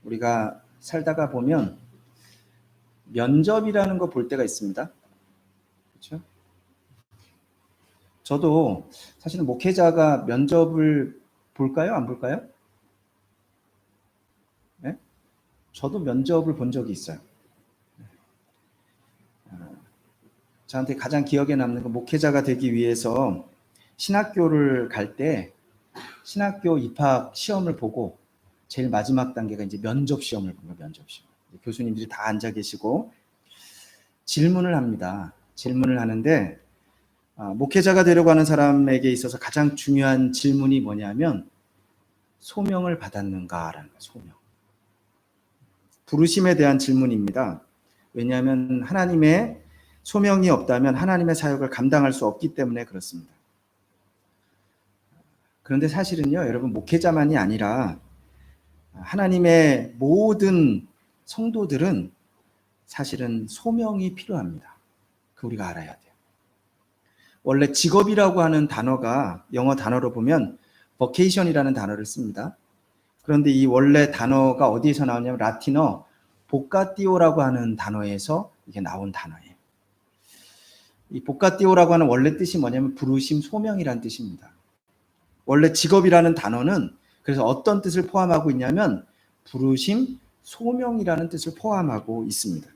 우리가 살다가 보면 면접이라는 거 볼 때가 있습니다. 그렇죠? 저도 사실은 목회자가 면접을 볼까요? 안 볼까요? 네? 저도 면접을 본 적이 있어요. 저한테 가장 기억에 남는 건 목회자가 되기 위해서 신학교를 갈 때 신학교 입학 시험을 보고 제일 마지막 단계가 이제 면접 시험을 본 거예요. 면접 시험. 교수님들이 다 앉아 계시고 질문을 합니다. 질문을 하는데 목회자가 되려고 하는 사람에게 있어서 가장 중요한 질문이 뭐냐면 소명을 받았는가라는 거예요. 소명. 부르심에 대한 질문입니다. 왜냐하면 하나님의 소명이 없다면 하나님의 사역을 감당할 수 없기 때문에 그렇습니다. 그런데 사실은요, 여러분, 목회자만이 아니라 하나님의 모든 성도들은 사실은 소명이 필요합니다. 그 우리가 알아야 돼요. 원래 직업이라고 하는 단어가 영어 단어로 보면 vocation이라는 단어를 씁니다. 그런데 이 원래 단어가 어디에서 나오냐면 라틴어 보카티오라고 하는 단어에서 이게 나온 단어예요. 이 보카티오라고 하는 원래 뜻이 뭐냐면 부르심, 소명이라는 뜻입니다. 원래 직업이라는 단어는 그래서 어떤 뜻을 포함하고 있냐면 부르심, 소명이라는 뜻을 포함하고 있습니다.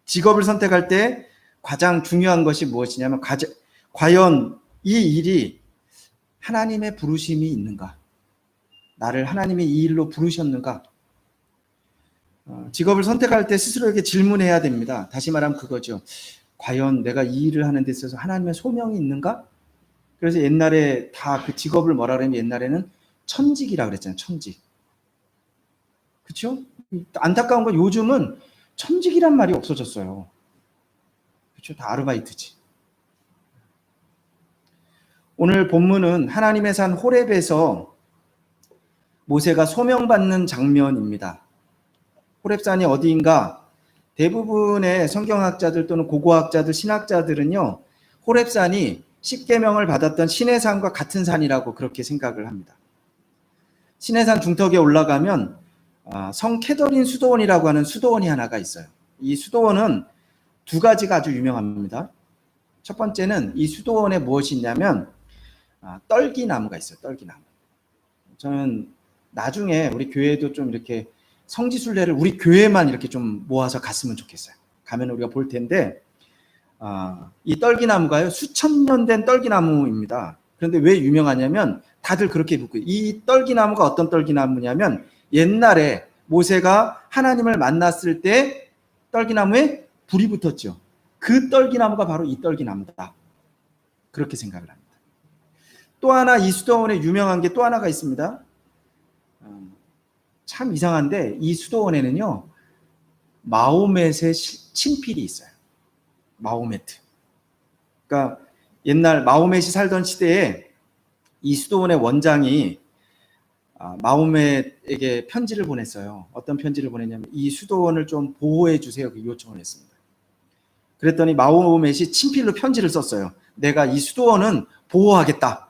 직업을 선택할 때 가장 중요한 것이 무엇이냐면 과연 이 일이 하나님의 부르심이 있는가? 나를 하나님이 이 일로 부르셨는가? 직업을 선택할 때 스스로에게 질문해야 됩니다. 다시 말하면 그거죠. 과연 내가 이 일을 하는 데 있어서 하나님의 소명이 있는가? 그래서 옛날에 다 그 직업을 뭐라 그러냐면 옛날에는 천직이라고 그랬잖아요. 천직. 그렇죠? 안타까운 건 요즘은 천직이란 말이 없어졌어요. 그렇죠? 다 아르바이트지. 오늘 본문은 하나님의 산 호렙에서 모세가 소명받는 장면입니다. 호렙산이 어디인가? 대부분의 성경학자들 또는 고고학자들, 신학자들은요, 호렙산이 십계명을 받았던 시내산과 같은 산이라고 그렇게 생각을 합니다. 시내산 중턱에 올라가면 성 캐더린 수도원이라고 하는 수도원이 하나가 있어요. 이 수도원은 두 가지가 아주 유명합니다. 첫 번째는 이 수도원에 무엇이 있냐면 떨기나무가 있어요. 떨기나무. 저는 나중에 우리 교회도 좀 이렇게 성지순례를 우리 교회만 이렇게 좀 모아서 갔으면 좋겠어요. 가면 우리가 볼 텐데 이 떨기나무가요, 수천 년 된 떨기나무입니다. 그런데 왜 유명하냐면 다들 그렇게 묻고, 이 떨기나무가 어떤 떨기나무냐면 옛날에 모세가 하나님을 만났을 때 떨기나무에 불이 붙었죠. 그 떨기나무가 바로 이 떨기나무다. 그렇게 생각을 합니다. 또 하나 이 수도원에 유명한 게 또 하나가 있습니다. 참 이상한데 이 수도원에는요, 마호멧의 친필이 있어요. 마호메트. 그러니까 옛날 마호멧이 살던 시대에 이 수도원의 원장이 마호멧에게 편지를 보냈어요. 어떤 편지를 보냈냐면 이 수도원을 좀 보호해 주세요. 요청을 했습니다. 그랬더니 마호멧이 친필로 편지를 썼어요. 내가 이 수도원은 보호하겠다.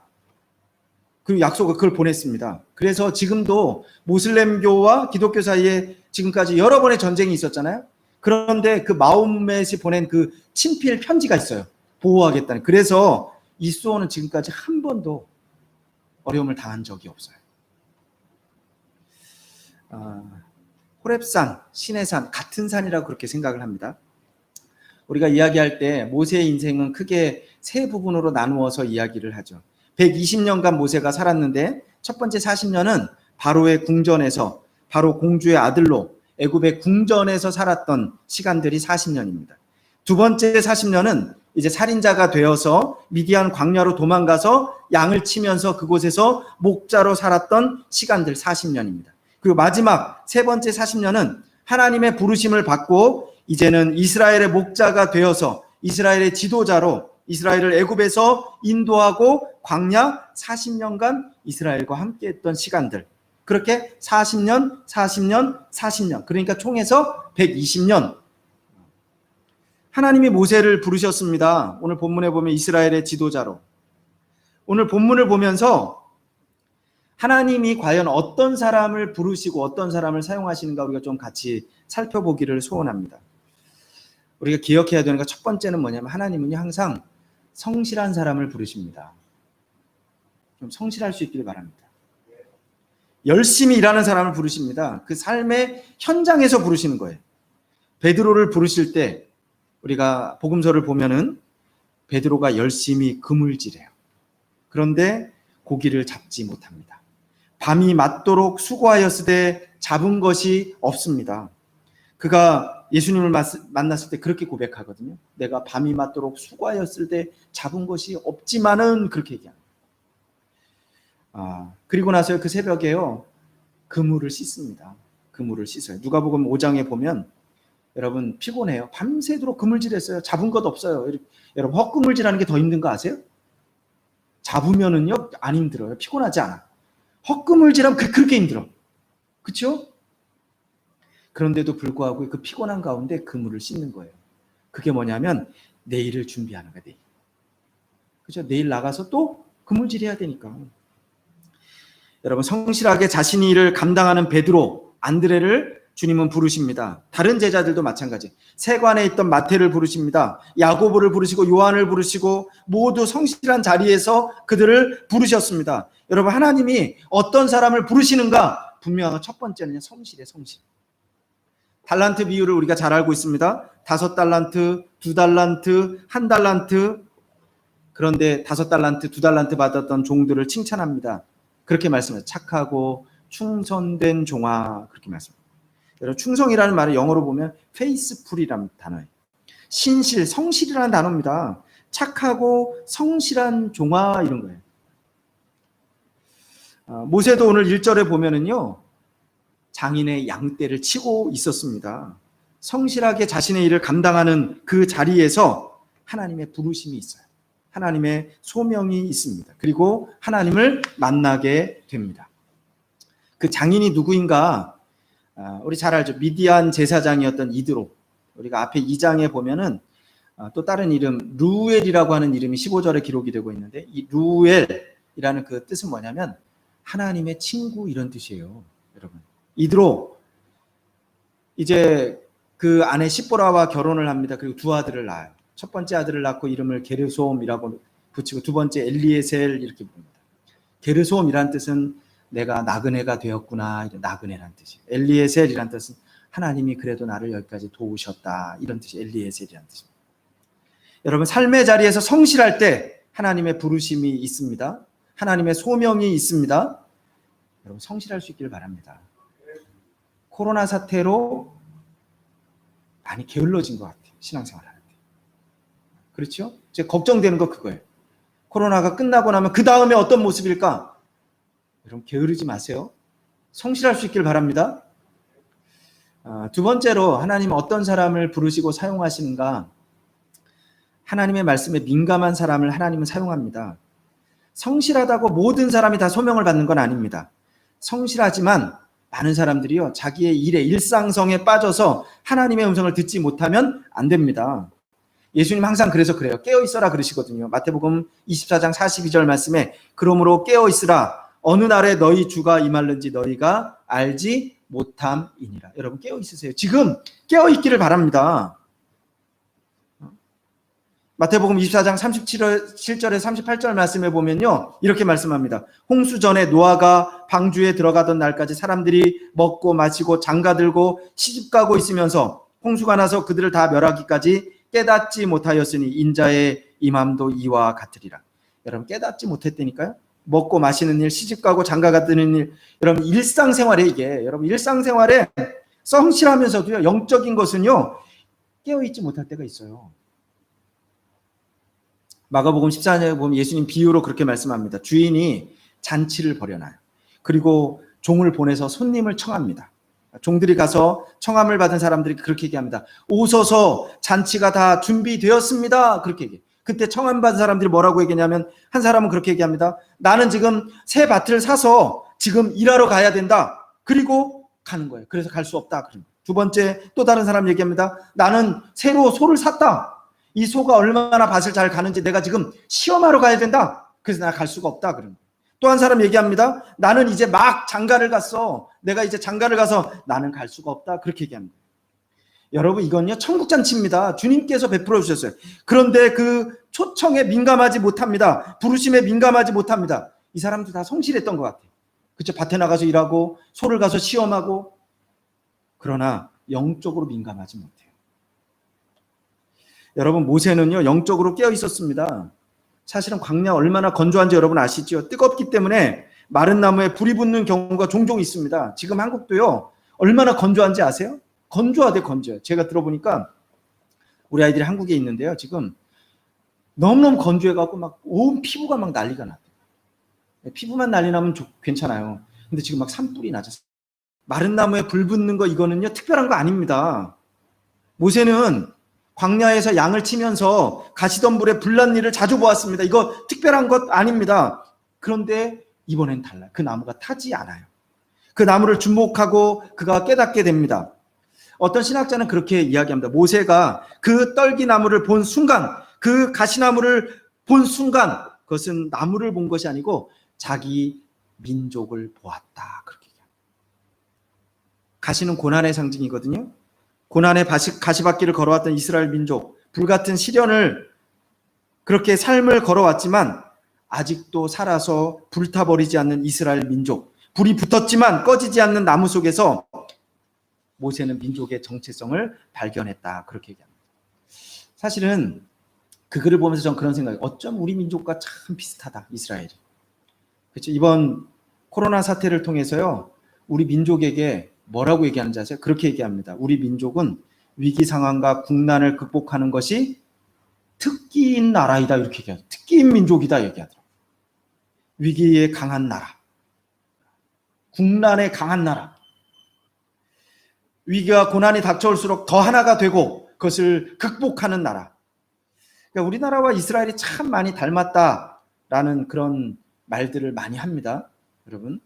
그 약속을 그걸 보냈습니다. 그래서 지금도 모슬렘교와 기독교 사이에 지금까지 여러 번의 전쟁이 있었잖아요. 그런데 그 마호멧이 보낸 그 친필 편지가 있어요. 보호하겠다는. 그래서 이 수도원은 지금까지 한 번도 어려움을 당한 적이 없어요. 호렙산, 시내산 같은 산이라고 그렇게 생각을 합니다. 우리가 이야기할 때 모세의 인생은 크게 세 부분으로 나누어서 이야기를 하죠. 120년간 모세가 살았는데 첫 번째 40년은 바로의 궁전에서 바로 공주의 아들로 애굽의 궁전에서 살았던 시간들이 40년입니다. 두 번째 40년은 이제 살인자가 되어서 미디안 광야로 도망가서 양을 치면서 그곳에서 목자로 살았던 시간들 40년입니다. 그리고 마지막 세 번째 40년은 하나님의 부르심을 받고 이제는 이스라엘의 목자가 되어서 이스라엘의 지도자로 이스라엘을 애굽에서 인도하고 광야 40년간 이스라엘과 함께했던 시간들. 그렇게 40년, 40년, 40년. 그러니까 총해서 120년. 하나님이 모세를 부르셨습니다. 오늘 본문에 보면 이스라엘의 지도자로. 오늘 본문을 보면서 하나님이 과연 어떤 사람을 부르시고 어떤 사람을 사용하시는가 우리가 좀 같이 살펴보기를 소원합니다. 우리가 기억해야 되는 것 첫 번째는 뭐냐면 하나님은 항상 성실한 사람을 부르십니다. 좀 성실할 수 있기를 바랍니다. 열심히 일하는 사람을 부르십니다. 그 삶의 현장에서 부르시는 거예요. 베드로를 부르실 때 우리가 복음서를 보면은 베드로가 열심히 그물질해요. 그런데 고기를 잡지 못합니다. 밤이 맞도록 수고하였으되 잡은 것이 없습니다. 그가 예수님을 만났을 때 그렇게 고백하거든요. 내가 밤이 맞도록 수고하였을 때 잡은 것이 없지만은 그렇게 얘기합니다. 그리고 나서 그 새벽에요. 그물을 씻습니다. 그물을 씻어요. 누가복음 5장에 보면 여러분 피곤해요. 밤새도록 그물질했어요. 잡은 것 없어요. 여러분 헛그물질하는 게 더 힘든 거 아세요? 잡으면은요 안 힘들어요. 피곤하지 않아. 헛그물질하면 그렇게 힘들어. 그렇죠? 그런데도 불구하고 그 피곤한 가운데 그물을 씻는 거예요. 그게 뭐냐면 내일을 준비하는 거예요. 내일. 그렇죠? 내일 나가서 또 그물질해야 되니까. 여러분 성실하게 자신의 일을 감당하는 베드로, 안드레를 주님은 부르십니다. 다른 제자들도 마찬가지. 세관에 있던 마태를 부르십니다. 야고보를 부르시고 요한을 부르시고 모두 성실한 자리에서 그들을 부르셨습니다. 여러분 하나님이 어떤 사람을 부르시는가? 분명한 첫 번째는 성실이에요. 성실. 달란트 비유를 우리가 잘 알고 있습니다. 5달란트, 2달란트, 1달란트. 그런데 5달란트, 2달란트 받았던 종들을 칭찬합니다. 그렇게 말씀해요. 착하고 충성된 종아. 그렇게 말씀합니다. 여러분 충성이라는 말을 영어로 보면 faithful이라는 단어예요. 신실, 성실이라는 단어입니다. 착하고 성실한 종아 이런 거예요. 모세도 오늘 1절에 보면은요. 장인의 양떼를 치고 있었습니다. 성실하게 자신의 일을 감당하는 그 자리에서 하나님의 부르심이 있어요. 하나님의 소명이 있습니다. 그리고 하나님을 만나게 됩니다. 그 장인이 누구인가? 우리 잘 알죠. 미디안 제사장이었던 이드로. 우리가 앞에 2장에 보면은 또 다른 이름 루엘이라고 하는 이름이 15절에 기록이 되고 있는데 이 루엘이라는 그 뜻은 뭐냐면 하나님의 친구 이런 뜻이에요. 여러분. 이드로 이제 그 아내 시보라와 결혼을 합니다. 그리고 2 아들을 낳아요. 첫 번째 아들을 낳고 이름을 게르솜이라고 붙이고 두 번째 엘리에셀 이렇게 부릅니다. 게르솜이란 뜻은 내가 나그네가 되었구나 이런 나그네란 뜻이에요. 엘리에셀이란 뜻은 하나님이 그래도 나를 여기까지 도우셨다 이런 뜻이 엘리에셀이란 뜻입니다. 여러분 삶의 자리에서 성실할 때 하나님의 부르심이 있습니다. 하나님의 소명이 있습니다. 여러분 성실할 수 있기를 바랍니다. 코로나 사태로 많이 게을러진 것 같아요. 신앙생활 하는데. 그렇죠? 이제 걱정되는 거 그거예요. 코로나가 끝나고 나면 그 다음에 어떤 모습일까? 여러분 게으르지 마세요. 성실할 수 있기를 바랍니다. 두 번째로 하나님은 어떤 사람을 부르시고 사용하시는가? 하나님의 말씀에 민감한 사람을 하나님은 사용합니다. 성실하다고 모든 사람이 다 소명을 받는 건 아닙니다. 성실하지만 많은 사람들이요 자기의 일에 일상성에 빠져서 하나님의 음성을 듣지 못하면 안 됩니다. 예수님 항상 그래서 그래요. 깨어 있어라 그러시거든요. 마태복음 24장 42절 말씀에 그러므로 깨어 있으라 어느 날에 너희 주가 임할는지 너희가 알지 못함이니라. 여러분 깨어 있으세요. 지금 깨어 있기를 바랍니다. 마태복음 24장 37절에 38절 말씀에 보면요. 이렇게 말씀합니다. 홍수 전에 노아가 방주에 들어가던 날까지 사람들이 먹고 마시고 장가들고 시집가고 있으면서 홍수가 나서 그들을 다 멸하기까지 깨닫지 못하였으니 인자의 임함도 이와 같으리라. 여러분 깨닫지 못했다니까요. 먹고 마시는 일, 시집가고 장가가드는 일. 여러분 일상생활에 이게 여러분 일상생활에 성실하면서도요. 영적인 것은요. 깨어있지 못할 때가 있어요. 마가복음 14장에 보면 예수님 비유로 그렇게 말씀합니다. 주인이 잔치를 벌여놔요. 그리고 종을 보내서 손님을 청합니다. 종들이 가서 청함을 받은 사람들이 그렇게 얘기합니다. 오소서 잔치가 다 준비되었습니다. 그렇게 얘기해요. 그때 청함 받은 사람들이 뭐라고 얘기냐면 한 사람은 그렇게 얘기합니다. 나는 지금 새 밭을 사서 지금 일하러 가야 된다. 그리고 가는 거예요. 그래서 갈 수 없다. 두 번째 또 다른 사람 얘기합니다. 나는 새로 소를 샀다. 이 소가 얼마나 밭을 잘 가는지 내가 지금 시험하러 가야 된다. 그래서 내가 갈 수가 없다. 또 한 사람 얘기합니다. 나는 이제 막 장가를 갔어. 내가 이제 장가를 가서 나는 갈 수가 없다. 그렇게 얘기합니다. 여러분, 이건요 천국 잔치입니다. 주님께서 베풀어 주셨어요. 그런데 그 초청에 민감하지 못합니다. 부르심에 민감하지 못합니다. 이 사람들 다 성실했던 것 같아요. 그렇죠? 밭에 나가서 일하고 소를 가서 시험하고, 그러나 영적으로 민감하지 못해요. 여러분, 모세는요 영적으로 깨어 있었습니다. 사실은 광야 얼마나 건조한지 여러분 아시죠? 뜨겁기 때문에 마른 나무에 불이 붙는 경우가 종종 있습니다. 지금 한국도요 얼마나 건조한지 아세요? 건조하대, 건조해요. 제가 들어보니까 우리 아이들이 한국에 있는데요, 지금 너무너무 건조해갖고 막 온 피부가 막 난리가 났대요. 피부만 난리 나면 괜찮아요. 근데 지금 막 산불이 나죠. 마른 나무에 불 붙는 거, 이거는요 특별한 거 아닙니다. 모세는 광야에서 양을 치면서 가시덤불에 불난 일을 자주 보았습니다. 이거 특별한 것 아닙니다. 그런데 이번엔 달라요. 그 나무가 타지 않아요. 그 나무를 주목하고 그가 깨닫게 됩니다. 어떤 신학자는 그렇게 이야기합니다. 모세가 그 떨기나무를 본 순간, 그 가시나무를 본 순간, 그것은 나무를 본 것이 아니고 자기 민족을 보았다. 그렇게 얘기합니다. 가시는 고난의 상징이거든요. 고난의 가시밭길을 걸어왔던 이스라엘 민족, 불같은 시련을, 그렇게 삶을 걸어왔지만 아직도 살아서 불타버리지 않는 이스라엘 민족, 불이 붙었지만 꺼지지 않는 나무 속에서 모세는 민족의 정체성을 발견했다. 그렇게 얘기합니다. 사실은 그 글을 보면서 저는 그런 생각이, 어쩜 우리 민족과 참 비슷하다, 이스라엘이. 그렇죠? 이번 코로나 사태를 통해서요, 우리 민족에게 뭐라고 얘기하는지 아세요? 그렇게 얘기합니다. 우리 민족은 위기 상황과 국난을 극복하는 것이 특기인 나라이다. 이렇게 얘기하죠. 특기인 민족이다 얘기하더라고요. 위기에 강한 나라, 국난에 강한 나라. 위기와 고난이 닥쳐올수록 더 하나가 되고 그것을 극복하는 나라. 그러니까 우리나라와 이스라엘이 참 많이 닮았다라는 그런 말들을 많이 합니다. 여러분,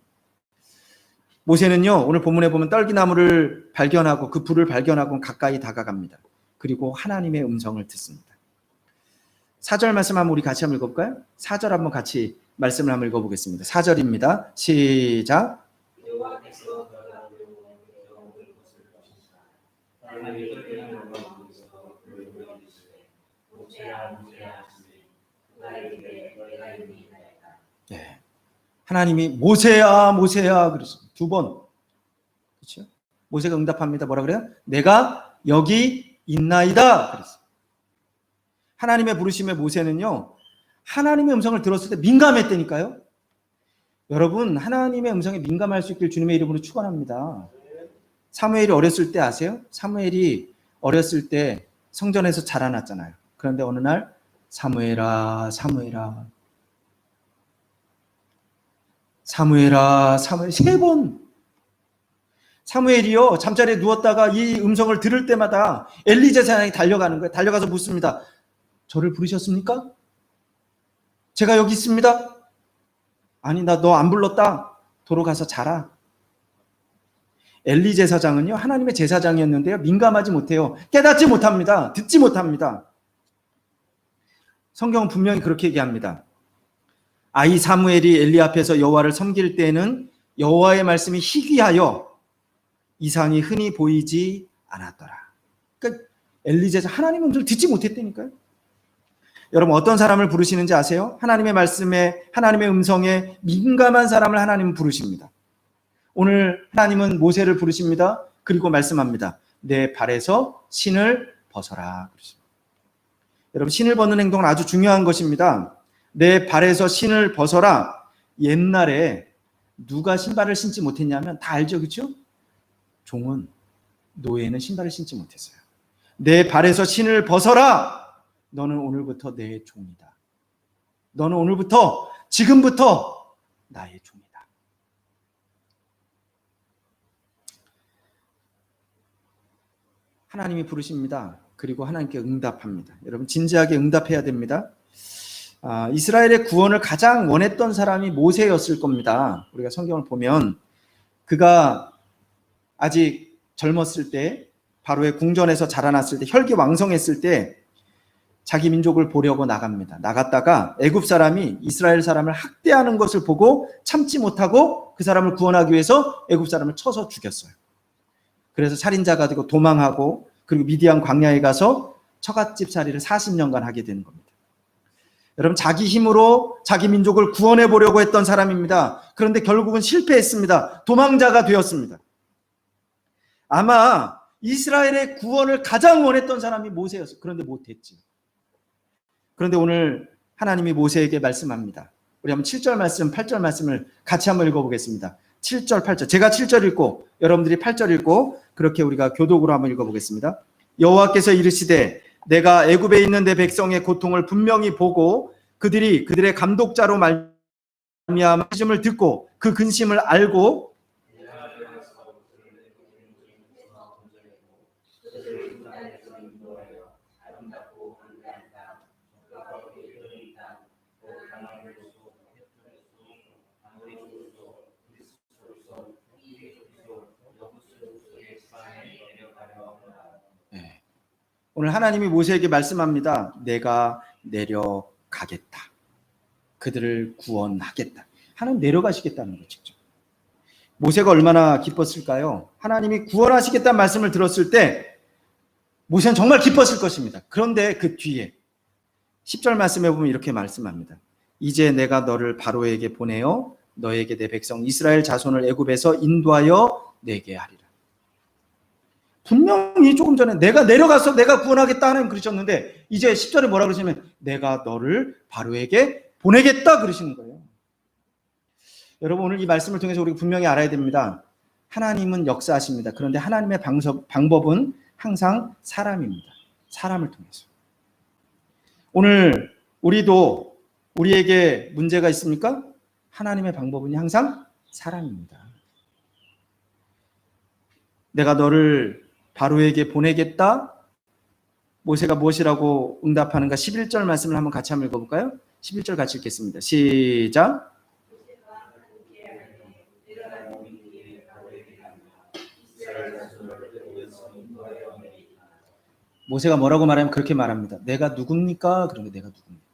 모세는요 오늘 본문에 보면 떨기나무를 발견하고 그 불을 발견하고 가까이 다가갑니다. 그리고 하나님의 음성을 듣습니다. 4절 말씀 한번 우리 같이 한번 읽어볼까요? 4절 한번 같이 말씀을 한번 읽어보겠습니다. 4절입니다. 시작. 네. 하나님이 모세야 모세야 그랬어요. 두 번. 그렇죠? 모세가 응답합니다. 뭐라 그래요? 내가 여기 있나이다 그랬어요. 하나님의 부르심에 모세는요 하나님의 음성을 들었을 때 민감했다니까요. 여러분, 하나님의 음성에 민감할 수 있길 주님의 이름으로 축원합니다. 사무엘이 어렸을 때 아세요? 사무엘이 어렸을 때 성전에서 자라났잖아요. 그런데 어느 날 사무엘아 사무엘아 사무엘아 사무엘 세 번. 사무엘이요 잠자리에 누웠다가 이 음성을 들을 때마다 엘리 제사장이 달려가는 거예요. 달려가서 묻습니다. 저를 부르셨습니까? 제가 여기 있습니다. 아니, 나 너 안 불렀다. 도로 가서 자라. 엘리 제사장은요 하나님의 제사장이었는데요 민감하지 못해요. 깨닫지 못합니다. 듣지 못합니다. 성경은 분명히 그렇게 얘기합니다. 아이 사무엘이 엘리 앞에서 여호와를 섬길 때에는 여호와의 말씀이 희귀하여 이상이 흔히 보이지 않았더라. 그러니까 엘리 제사 하나님의 음성을 듣지 못했다니까요. 여러분, 어떤 사람을 부르시는지 아세요? 하나님의 말씀에, 하나님의 음성에 민감한 사람을 하나님은 부르십니다. 오늘 하나님은 모세를 부르십니다. 그리고 말씀합니다. 내 발에서 신을 벗어라. 그러십니다. 여러분, 신을 벗는 행동은 아주 중요한 것입니다. 내 발에서 신을 벗어라. 옛날에 누가 신발을 신지 못했냐면 다 알죠, 그렇죠? 종은, 노예는 신발을 신지 못했어요. 내 발에서 신을 벗어라. 너는 오늘부터 내 종이다. 너는 오늘부터, 지금부터 나의 종이다. 하나님이 부르십니다. 그리고 하나님께 응답합니다. 여러분, 진지하게 응답해야 됩니다. 이스라엘의 구원을 가장 원했던 사람이 모세였을 겁니다. 우리가 성경을 보면 그가 아직 젊었을 때, 바로의 궁전에서 자라났을 때, 혈기왕성했을 때 자기 민족을 보려고 나갑니다. 나갔다가 애굽 사람이 이스라엘 사람을 학대하는 것을 보고 참지 못하고 그 사람을 구원하기 위해서 애굽 사람을 쳐서 죽였어요. 그래서 살인자가 되고 도망하고 그리고 미디안 광야에 가서 처갓집 살이를 40년간 하게 되는 겁니다. 여러분, 자기 힘으로 자기 민족을 구원해 보려고 했던 사람입니다. 그런데 결국은 실패했습니다. 도망자가 되었습니다. 아마 이스라엘의 구원을 가장 원했던 사람이 모세였어요. 그런데 못했지. 그런데 오늘 하나님이 모세에게 말씀합니다. 우리 한번 7절 말씀, 8절 말씀을 같이 한번 읽어보겠습니다. 7절, 8절. 제가 7절 읽고 여러분들이 8절 읽고 그렇게 우리가 교독으로 한번 읽어보겠습니다. 여호와께서 이르시되 내가 애굽에 있는 내 백성의 고통을 분명히 보고 그들의 감독자로 말미암아 시즘을 듣고 그 근심을 알고 오늘 하나님이 모세에게 말씀합니다. 내가 내려가겠다. 그들을 구원하겠다. 하나님 내려가시겠다는 거죠. 모세가 얼마나 기뻤을까요? 하나님이 구원하시겠다는 말씀을 들었을 때 모세는 정말 기뻤을 것입니다. 그런데 그 뒤에 10절 말씀에 보면 이렇게 말씀합니다. 이제 내가 너를 바로에게 보내어 너에게 내 백성 이스라엘 자손을 애굽에서 인도하여 내게 하리라. 분명히 조금 전에 내가 내려가서 내가 구원하겠다 하나님 그러셨는데 이제 10절에 뭐라 그러시냐면 내가 너를 바로에게 보내겠다 그러시는 거예요. 여러분, 오늘 이 말씀을 통해서 우리가 분명히 알아야 됩니다. 하나님은 역사하십니다. 그런데 하나님의 방법은 항상 사람입니다. 사람을 통해서. 오늘 우리도 우리에게 문제가 있습니까? 하나님의 방법은 항상 사람입니다. 내가 너를 바로에게 보내겠다. 모세가 무엇이라고 응답하는가? 11절 말씀을 한번 같이 한번 읽어볼까요? 11절 같이 읽겠습니다. 시작. 모세가 뭐라고 말하면 그렇게 말합니다. 내가 누굽니까? 그런 게 내가 누굽니까?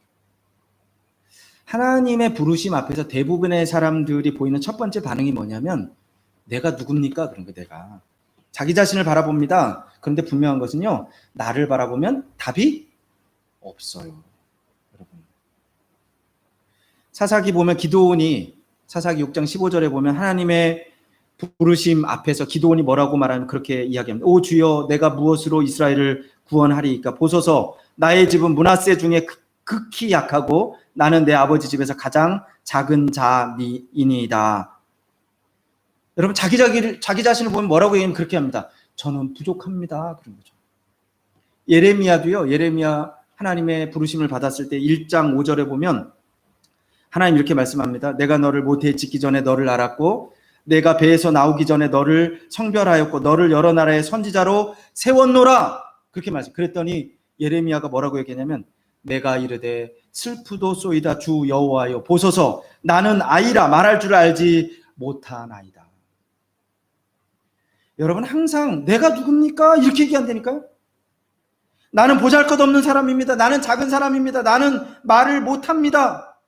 하나님의 부르심 앞에서 대부분의 사람들이 보이는 첫 번째 반응이 뭐냐면 내가 누굽니까? 그런 거 내가. 자기 자신을 바라봅니다. 그런데 분명한 것은요. 나를 바라보면 답이 없어요. 여러분. 사사기 보면 기드온이 사사기 6장 15절에 보면 하나님의 부르심 앞에서 기드온이 뭐라고 말하면 그렇게 이야기합니다. 오 주여 내가 무엇으로 이스라엘을 구원하리이까 보소서 나의 집은 므낫세 중에 극히 약하고 나는 내 아버지 집에서 가장 작은 자이니이다. 여러분 자기 자신을 보면 뭐라고 얘기하면 그렇게 합니다. 저는 부족합니다. 그런 거죠. 예레미야도요. 예레미야 하나님의 부르심을 받았을 때 1장 5절에 보면 하나님 이렇게 말씀합니다. 내가 너를 모태에 짓기 전에 너를 알았고 내가 배에서 나오기 전에 너를 성별하였고 너를 여러 나라의 선지자로 세웠노라. 그렇게 말씀. 그랬더니 예레미야가 뭐라고 얘기하냐면 내가 이르되 슬프도소이다 주 여호와여 보소서 나는 아이라 말할 줄 알지 못하나이다. 여러분 항상 내가 누굽니까? 이렇게 얘기한다니까요. 나는 보잘것없는 사람입니다. 나는 작은 사람입니다. 나는 말을 못합니다.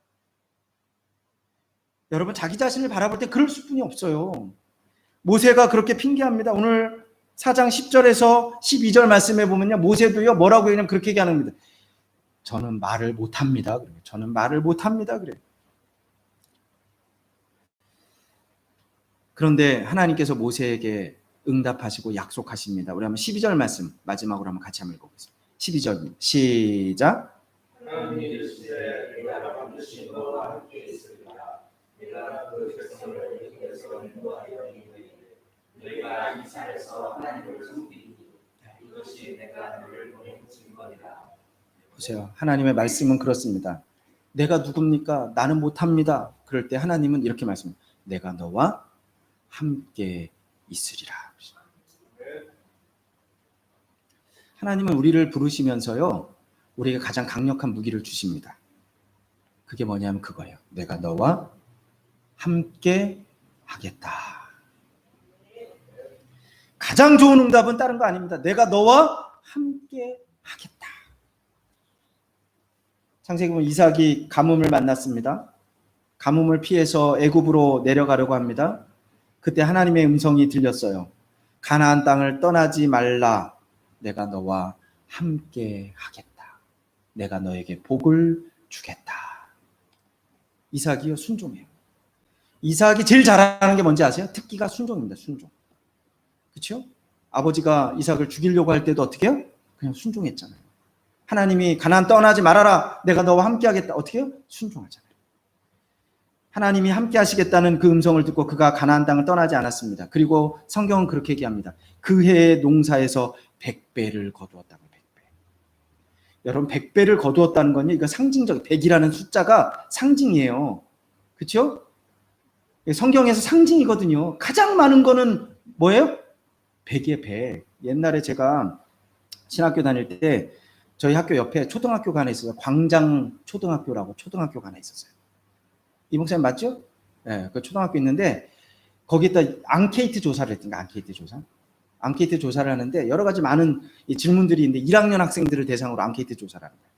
여러분 자기 자신을 바라볼 때 그럴 수뿐이 없어요. 모세가 그렇게 핑계합니다. 오늘 4장 10절에서 12절 말씀에 보면요. 모세도요. 뭐라고 얘기하면 그렇게 얘기하는 겁니다. 저는 말을 못합니다. 저는 말을 못합니다. 그래요. 그런데 하나님께서 모세에게 응답하시고 약속하십니다. 우리 한번 12절 말씀 마지막으로 한번 같이 한번 읽어보겠습니다. 12절 시작. 보세요. 하나님의 말씀은 그렇습니다. 내가 누굽니까? 나는 못합니다. 그럴 때 하나님은 이렇게 말씀합니다. 내가 너와 함께 있으리라. 하나님은 우리를 부르시면서요. 우리에게 가장 강력한 무기를 주십니다. 그게 뭐냐면 그거예요. 내가 너와 함께 하겠다. 가장 좋은 응답은 다른 거 아닙니다. 내가 너와 함께 하겠다. 창세기 보면 이삭이 가뭄을 만났습니다. 가뭄을 피해서 애굽으로 내려가려고 합니다. 그때 하나님의 음성이 들렸어요. 가나안 땅을 떠나지 말라. 내가 너와 함께 하겠다. 내가 너에게 복을 주겠다. 이삭이요, 순종해요. 이삭이 제일 잘하는 게 뭔지 아세요? 특기가 순종입니다. 순종. 그렇죠? 아버지가 이삭을 죽이려고 할 때도 어떻게 해요? 그냥 순종했잖아요. 하나님이 가나안 떠나지 말아라. 내가 너와 함께 하겠다. 어떻게 해요? 순종하잖아요. 하나님이 함께 하시겠다는 그 음성을 듣고 그가 가나안 땅을 떠나지 않았습니다. 그리고 성경은 그렇게 얘기합니다. 그 해의 농사에서 100배를 거두었다고. 100배. 여러분 100배를 거두었다는 건요. 이거 상징적 100이라는 숫자가 상징이에요. 그렇죠? 성경에서 상징이거든요. 가장 많은 거는 뭐예요? 100의 100. 옛날에 제가 신학교 다닐 때 저희 학교 옆에 초등학교가 하나 있어요. 광장 초등학교라고 초등학교가 하나 있었어요. 이 목사님 맞죠? 네, 그 초등학교 있는데 거기다 앙케이트 조사를 했던가 앙케이트 조사. 앙케이트 조사를 하는데 여러 가지 많은 질문들이 있는데 1학년 학생들을 대상으로 앙케이트 조사를 하는 거예요.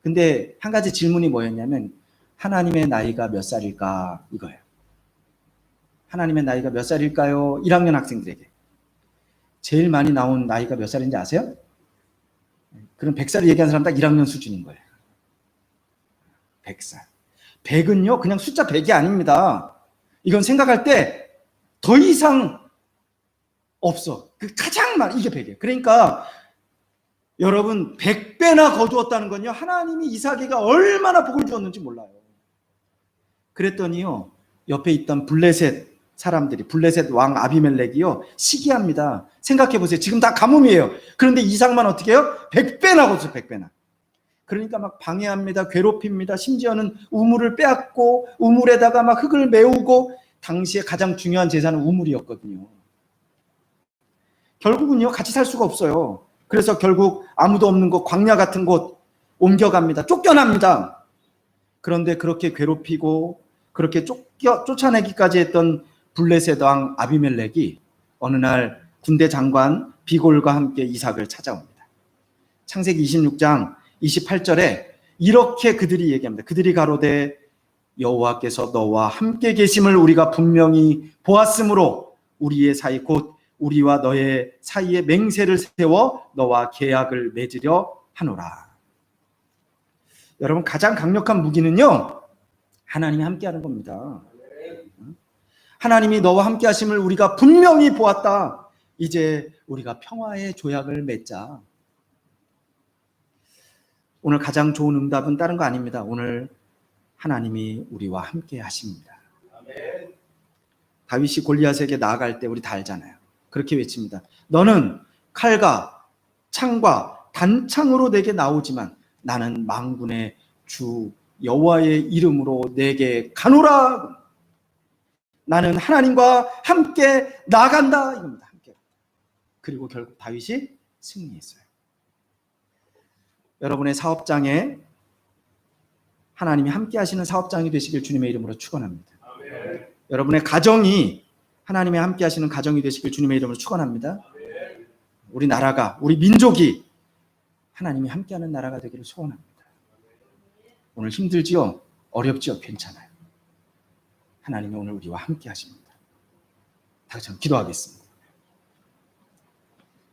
근데 한 가지 질문이 뭐였냐면 하나님의 나이가 몇 살일까 이거예요. 하나님의 나이가 몇 살일까요? 1학년 학생들에게. 제일 많이 나온 나이가 몇 살인지 아세요? 그럼 100살을 얘기한 사람 딱 1학년 수준인 거예요. 100살. 100은요, 그냥 숫자 100이 아닙니다. 이건 생각할 때 더 이상 없어. 그 가장 많은, 이게 100이에요. 그러니까 여러분, 100배나 거두었다는 건요, 하나님이 이삭에게 얼마나 복을 주었는지 몰라요. 그랬더니요, 옆에 있던 블레셋 사람들이, 블레셋 왕 아비멜렉이요, 시기합니다. 생각해 보세요. 지금 다 가뭄이에요. 그런데 이삭만 어떻게 해요? 100배나 거두죠, 100배나. 그러니까 막 방해합니다. 괴롭힙니다. 심지어는 우물을 빼앗고 우물에다가 막 흙을 메우고 당시에 가장 중요한 재산은 우물이었거든요. 결국은요, 같이 살 수가 없어요. 그래서 결국 아무도 없는 곳, 광야 같은 곳 옮겨갑니다. 쫓겨납니다. 그런데 그렇게 괴롭히고 그렇게 쫓아내기까지 했던 블레셋 왕 아비멜렉이 어느 날 군대 장관 비골과 함께 이삭을 찾아옵니다. 창세기 26장 28절에 이렇게 그들이 얘기합니다. 그들이 가로되 여호와께서 너와 함께 계심을 우리가 분명히 보았으므로 우리의 사이 곧 우리와 너의 사이에 맹세를 세워 너와 계약을 맺으려 하노라. 여러분 가장 강력한 무기는요, 하나님이 함께하는 겁니다. 하나님이 너와 함께 하심을 우리가 분명히 보았다. 이제 우리가 평화의 조약을 맺자. 오늘 가장 좋은 응답은 다른 거 아닙니다. 오늘 하나님이 우리와 함께 하십니다. 아멘. 다윗이 골리앗에게 나아갈 때 우리 다 알잖아요. 그렇게 외칩니다. 너는 칼과 창과 단창으로 내게 나오지만 나는 만군의 주 여호와의 이름으로 내게 가노라. 나는 하나님과 함께 나간다 이겁니다. 함께. 그리고 결국 다윗이 승리했어요. 여러분의 사업장에 하나님이 함께 하시는 사업장이 되시길 주님의 이름으로 축원합니다. 아멘. 여러분의 가정이 하나님이 함께 하시는 가정이 되시길 주님의 이름으로 축원합니다. 아멘. 우리 나라가, 우리 민족이 하나님이 함께하는 나라가 되기를 소원합니다. 오늘 힘들지요? 어렵지요? 괜찮아요. 하나님이 오늘 우리와 함께 하십니다. 다 같이 기도하겠습니다.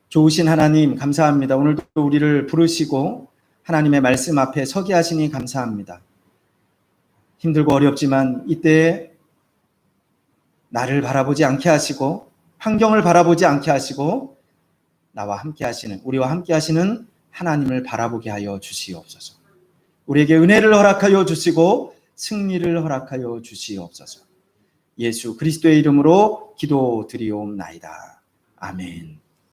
좋으신 하나님 감사합니다. 오늘도 우리를 부르시고 하나님의 말씀 앞에 서게 하시니 감사합니다. 힘들고 어렵지만 이때 나를 바라보지 않게 하시고 환경을 바라보지 않게 하시고 나와 함께 하시는, 우리와 함께 하시는 하나님을 바라보게 하여 주시옵소서. 우리에게 은혜를 허락하여 주시고 승리를 허락하여 주시옵소서. 예수 그리스도의 이름으로 기도드리옵나이다. 아멘.